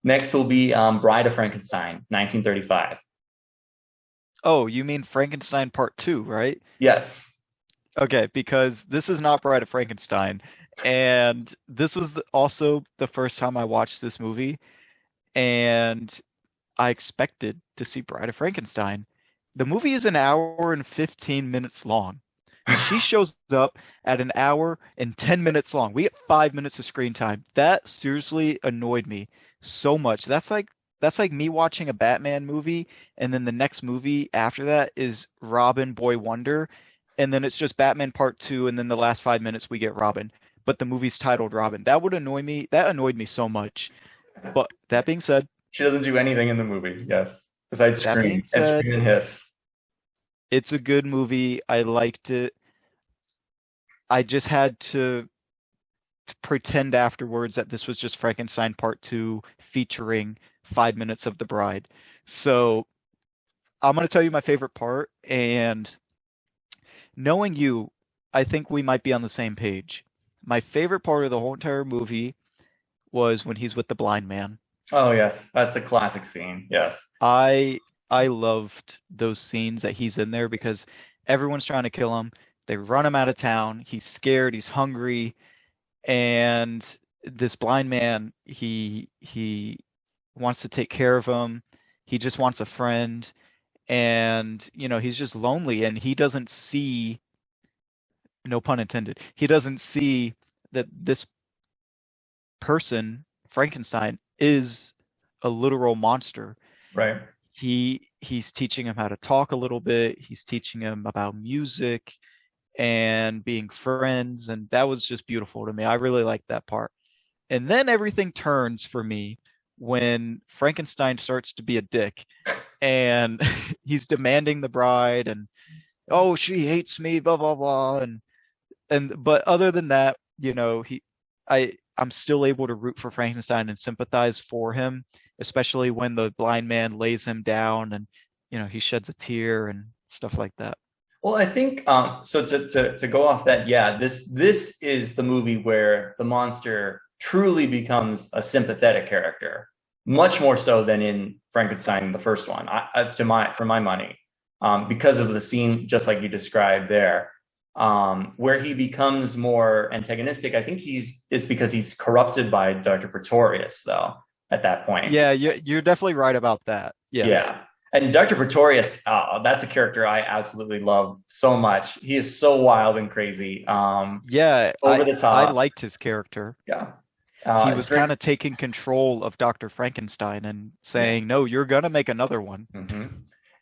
Next will be Bride of Frankenstein, 1935. Oh, you mean Frankenstein Part 2, right? Yes. Okay, because this is not Bride of Frankenstein. And this was also the first time I watched this movie, and I expected to see Bride of Frankenstein. The movie is an hour and 15 minutes long. She shows up at an hour and 10 minutes long. We get 5 minutes of screen time. That seriously annoyed me so much. That's like me watching a Batman movie and then the next movie after that is Robin Boy Wonder and then it's just Batman Part 2 and then the last 5 minutes we get Robin. But the movie's titled Robin. That would annoy me. That annoyed me so much. But She doesn't do anything in the movie, yes, besides that being scream said, and hiss. it's a good movie. I liked it. I just had to pretend afterwards that this was just Frankenstein Part 2 featuring 5 minutes of the bride. So I'm going to tell you my favorite part, and knowing you, I think we might be on the same page. My favorite part of the whole entire movie was when he's with the blind man. Oh, yes, that's a classic scene. Yes. I I loved those scenes that he's in there because everyone's trying to kill him. They run him out of town. He's scared, he's hungry, and this blind man, he wants to take care of him. He just wants a friend, and he's just lonely, and he doesn't see, no pun intended, he doesn't see that this person, Frankenstein, is a literal monster. Right. He's teaching him how to talk a little bit. He's teaching him about music and being friends, and that was just beautiful to me. I really liked that part. And then everything turns for me when Frankenstein starts to be a dick and he's demanding the bride and oh she hates me blah blah blah and but other than that, I'm still able to root for Frankenstein and sympathize for him, especially when the blind man lays him down and he sheds a tear and stuff like that. Well, I think so. To go off that, yeah, this is the movie where the monster truly becomes a sympathetic character, much more so than in Frankenstein, the first one. For my money, because of the scene, just like you described there, where he becomes more antagonistic. I think it's because he's corrupted by Dr. Pretorius, though. At that point, Yeah, you're definitely right about that. Yes. yeah. And Dr. Pretorius, that's a character I absolutely love so much. He is so wild and crazy, Yeah, over the I top. liked his character. Yeah. He It's was very, kind of taking control of Dr. Frankenstein and saying, "No, you're gonna make another one." hmm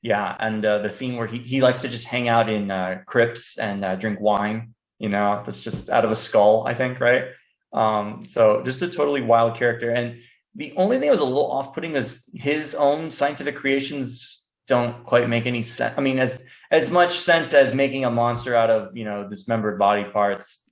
yeah. And the scene where he likes to just hang out in crypts and drink wine, that's just out of a skull, I think, right? So just a totally wild character. And the only thing that was a little off-putting is his own scientific creations don't quite make any sense. I mean, as much sense as making a monster out of, dismembered body parts,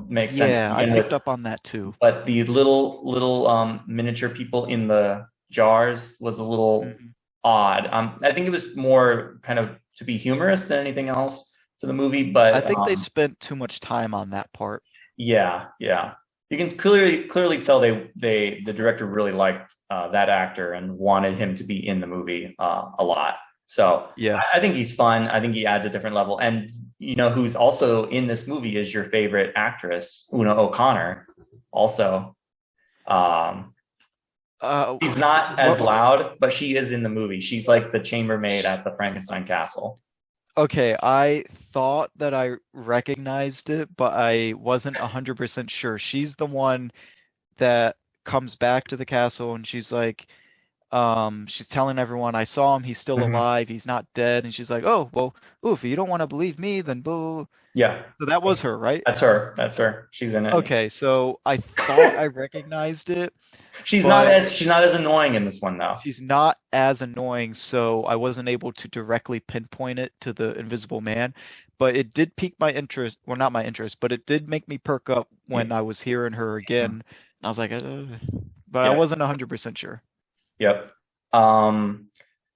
makes sense to Yeah, I begin picked with. up on that too. But the little miniature people in the jars was a little Mhm. odd. I think it was more kind of to be humorous than anything else for the movie, I but think they spent too much time on that part. yeah, yeah. You can clearly tell the director really liked that actor and wanted him to be in the movie a lot. So Yeah. I think he's fun. I think he adds a different level. And who's also in this movie is your favorite actress, Una O'Connor. Also, um, she's not as What? loud, but she is in the movie. She's like the chambermaid at the Frankenstein castle. Okay, I thought that I recognized it, but I wasn't 100% sure. She's the one that comes back to the castle and she's like, she's telling everyone, I saw him, he's still Mhm. alive, he's not dead. And she's like, oh, well, ooh, if you don't want to believe me, then boo. Yeah, So that was her, right? that's her. That's her. She's in it. Okay, so I thought I recognized it, She's not but as she's not as annoying in this one though. she's not as annoying, so I wasn't able to directly pinpoint it to the Invisible Man. But it did pique my interest, well, not my interest, but it did make me perk up Yeah. when I was hearing her again. And I was like, but I Yeah. wasn't 100% sure. Yep. Um,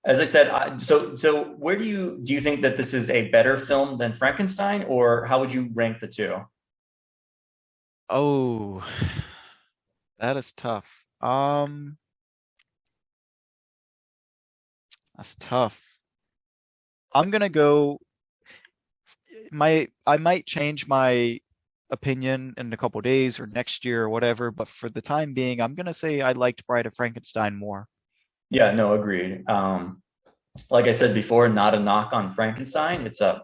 as I said, so where do you think that this is a better film than Frankenstein, or how would you rank the two? Oh, that is tough. That's tough. I'm gonna go. I might change my opinion in a couple days or next year or whatever, but for the time being, I'm gonna say I liked Bride of Frankenstein more. Yeah, no, agreed. Like I said before, not a knock on Frankenstein. It's a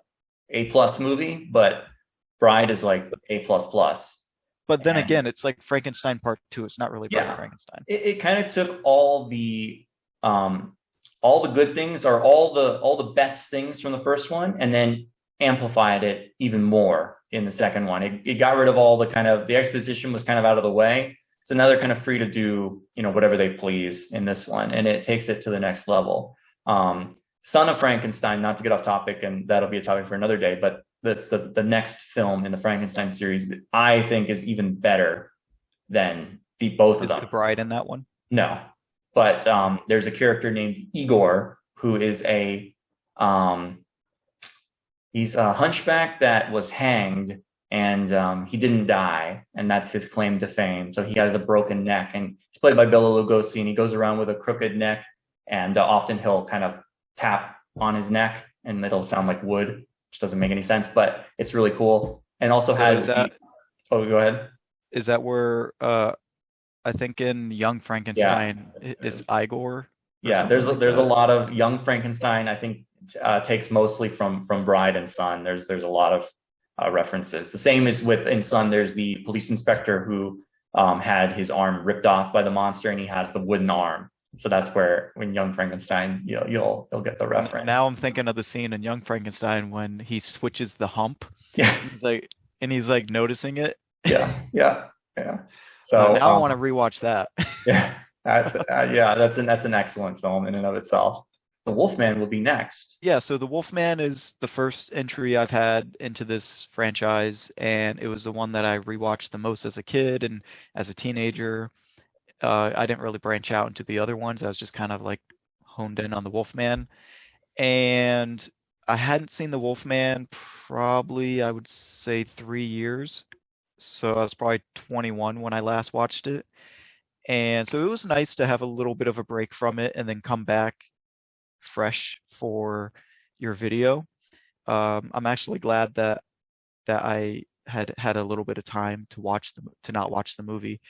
plus movie, but Bride is like A plus plus. But then And again, it's like Frankenstein Part 2. It's not really Bride of yeah, Frankenstein. it kind of took all the good things or all the best things from the first one and then amplified it even more in the second one. It got rid of all the exposition was kind of out of the way. So now they're kind of free to do, whatever they please in this one, and it takes it to the next level. Son of Frankenstein, not to get off topic, and that'll be a topic for another day, but that's the next film in the Frankenstein series, I think, is even better than both of Is them. the bride in that one? No, but there's a character named Igor who is he's a hunchback that was hanged, and he didn't die, and that's his claim to fame. So he has a broken neck, and he's played by Bela Lugosi, and he goes around with a crooked neck, and often he'll kind of tap on his neck, and it'll sound like wood, which doesn't make any sense, but it's really cool. And also oh, go ahead. Is that where I think in Young Frankenstein is Igor? Yeah, there's a lot of Young Frankenstein. I think takes mostly from Bride and Son. There's a lot of references. The same is in Son. There's the police inspector who had his arm ripped off by the monster, and he has the wooden arm. So that's where, when Young Frankenstein, you'll get the reference. Now I'm thinking of the scene in Young Frankenstein when he switches the hump. Yeah, he's like noticing it. Yeah. So now I want to rewatch that. Yeah, that's an excellent film in and of itself. The Wolfman will be next. Yeah, so The Wolfman is the first entry I've had into this franchise, and it was the one that I rewatched the most as a kid and as a teenager. I didn't really branch out into the other ones. I was just kind of like honed in on The Wolfman. And I hadn't seen The Wolfman probably, I would say, 3 years. So I was probably 21 when I last watched it. And so it was nice to have a little bit of a break from it and then come back fresh for your video. I'm actually glad that I had a little bit of time to not watch the movie.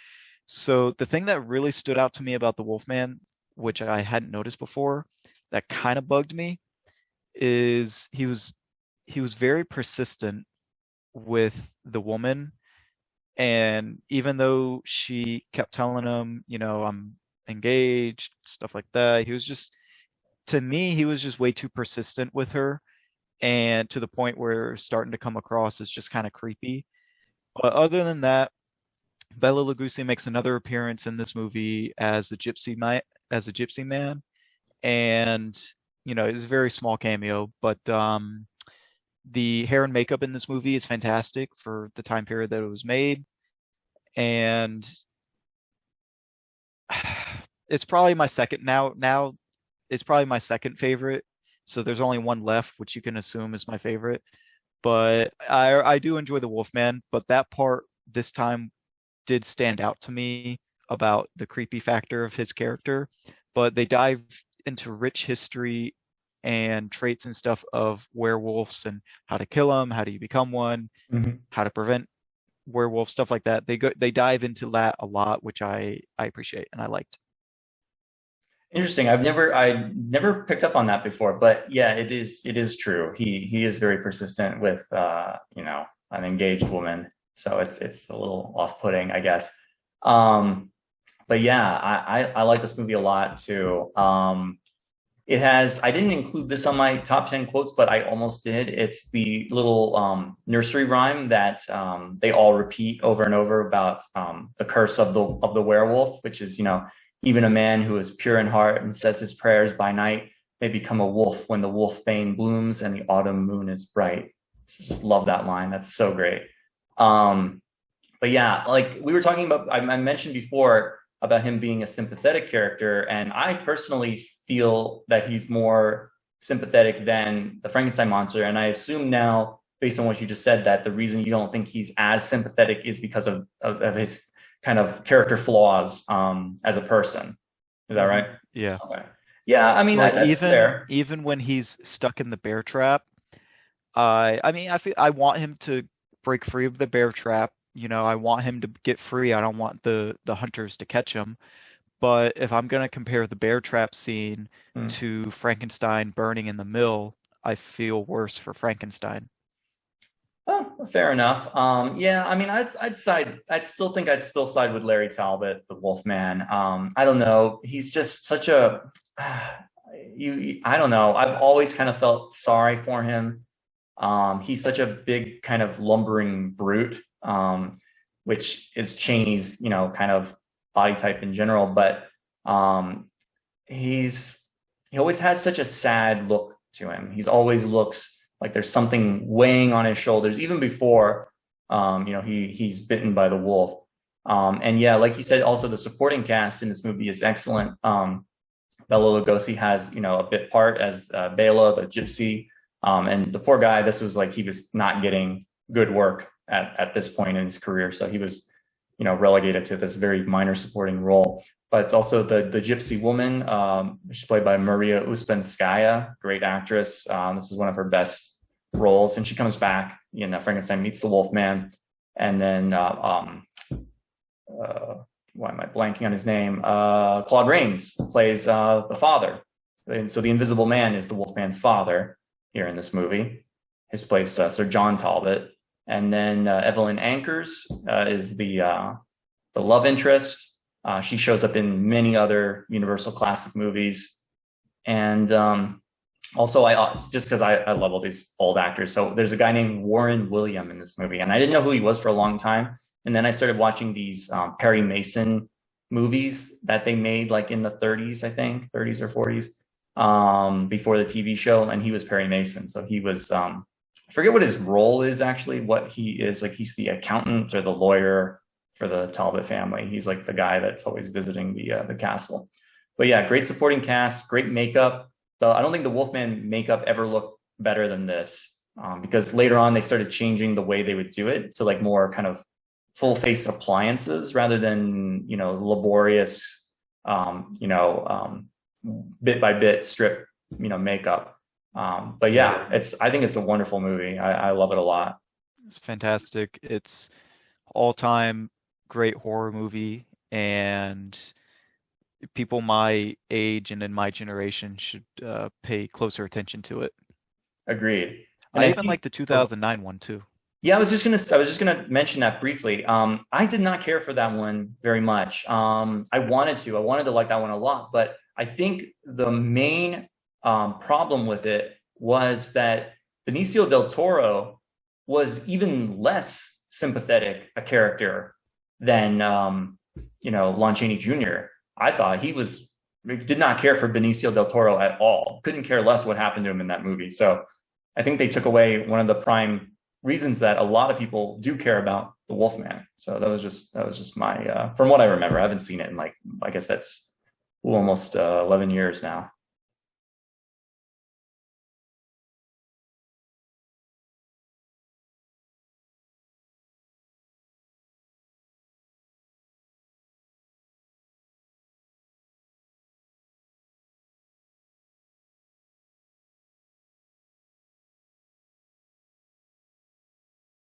So the thing that really stood out to me about The Wolfman, which I hadn't noticed before, that kind of bugged me, is he was very persistent with the woman. And even though she kept telling him, I'm engaged, stuff like that, to me, he was just way too persistent with her, and to the point where it's starting to come across as just kind of creepy. But other than that, Bela Lugosi makes another appearance in this movie as a gypsy man, and it's a very small cameo, but the hair and makeup in this movie is fantastic for the time period that it was made, and it's probably my second now. It's probably my second favorite. So there's only one left, which you can assume is my favorite. But I do enjoy The Wolfman, but that part this time did stand out to me about the creepy factor of his character. But they dive into rich history and traits and stuff of werewolves and how to kill them, how do you become one, how to prevent werewolves, stuff like that. They dive into that a lot, which I appreciate and I liked. Interesting. I never picked up on that before, but yeah, it is true. He is very persistent with an engaged woman, so it's a little off-putting, I guess. But yeah, I like this movie a lot too. I didn't include this on my top 10 quotes, but I almost did. It's the little nursery rhyme that they all repeat over and over about the curse of the werewolf, which is, even a man who is pure in heart and says his prayers by night may become a wolf when the wolfbane blooms and the autumn moon is bright. Just love that line. That's so great. But yeah, like we were talking about, I mentioned before about him being a sympathetic character, and I personally feel that he's more sympathetic than the Frankenstein monster. And I assume now, based on what you just said, that the reason you don't think he's as sympathetic is because of his kind of character flaws as a person. Is that right? Yeah. Okay. Yeah, I So mean like that's even fair. even when he's stuck in the bear trap, I mean, I feel I want him to break free of the bear trap. You know, I want him to get free. I don't want the hunters to catch him. But if I'm gonna compare the bear trap scene Hmm. to Frankenstein burning in the mill, I feel worse for Frankenstein. Oh, fair enough. Yeah, I mean, I'd still think I'd still side with Larry Talbot, the Wolfman. I don't know. He's just such a, I don't know. I've always kind of felt sorry for him. He's such a big kind of lumbering brute, which is Chaney's, kind of body type in general. But um, he's he always has such a sad look to him. He's always looks like there's something weighing on his shoulders, even before he's bitten by the wolf. And yeah, like you said, also the supporting cast in this movie is excellent. Bela Lugosi has a bit part as Bela the gypsy, and the poor guy. This was like he was not getting good work at this point in his career, so he was relegated to this very minor supporting role. But it's also the gypsy woman. She's played by Maria Ouspenskaya, great actress. This is one of her best roles, and she comes back in Frankenstein Meets the Wolfman, and then why am I blanking on his name? Claude Rains plays the father, and so the Invisible Man is the Wolfman's father here in this movie. His plays Sir John Talbot, and then Evelyn Ankers is the love interest. She shows up in many other Universal classic movies, and also I just because I love all these old actors. So there's a guy named Warren William in this movie, and I didn't know who he was for a long time. And then I started watching these Perry Mason movies that they made like in the 30s, I think, 30s or 40s, before the TV show. And he was Perry Mason. So he was, I forget what his role is actually, what he is. Like he's the accountant or the lawyer for the Talbot family. He's like the guy that's always visiting the castle. But yeah, great supporting cast, great makeup. Though I don't think the Wolfman makeup ever looked better than this, because later on they started changing the way they would do it to like more kind of full face appliances rather than laborious bit by bit strip makeup. But yeah, I think it's a wonderful movie. I love it a lot. It's fantastic. It's all-time great horror movie, and people my age and in my generation should pay closer attention to it. Agreed. And I I even think like the 2009 one too. yeah, I was just gonna mention that briefly. I did not care for that one very much. I wanted to like that one a lot, but I think the main problem with it was that Benicio del Toro was even less sympathetic a character than Lon Chaney Jr. I thought did not care for Benicio del Toro at all. Couldn't care less what happened to him in that movie. So I think they took away one of the prime reasons that a lot of people do care about the Wolfman. So that was just my from what I remember. I haven't seen it in like I guess that's almost 11 years now.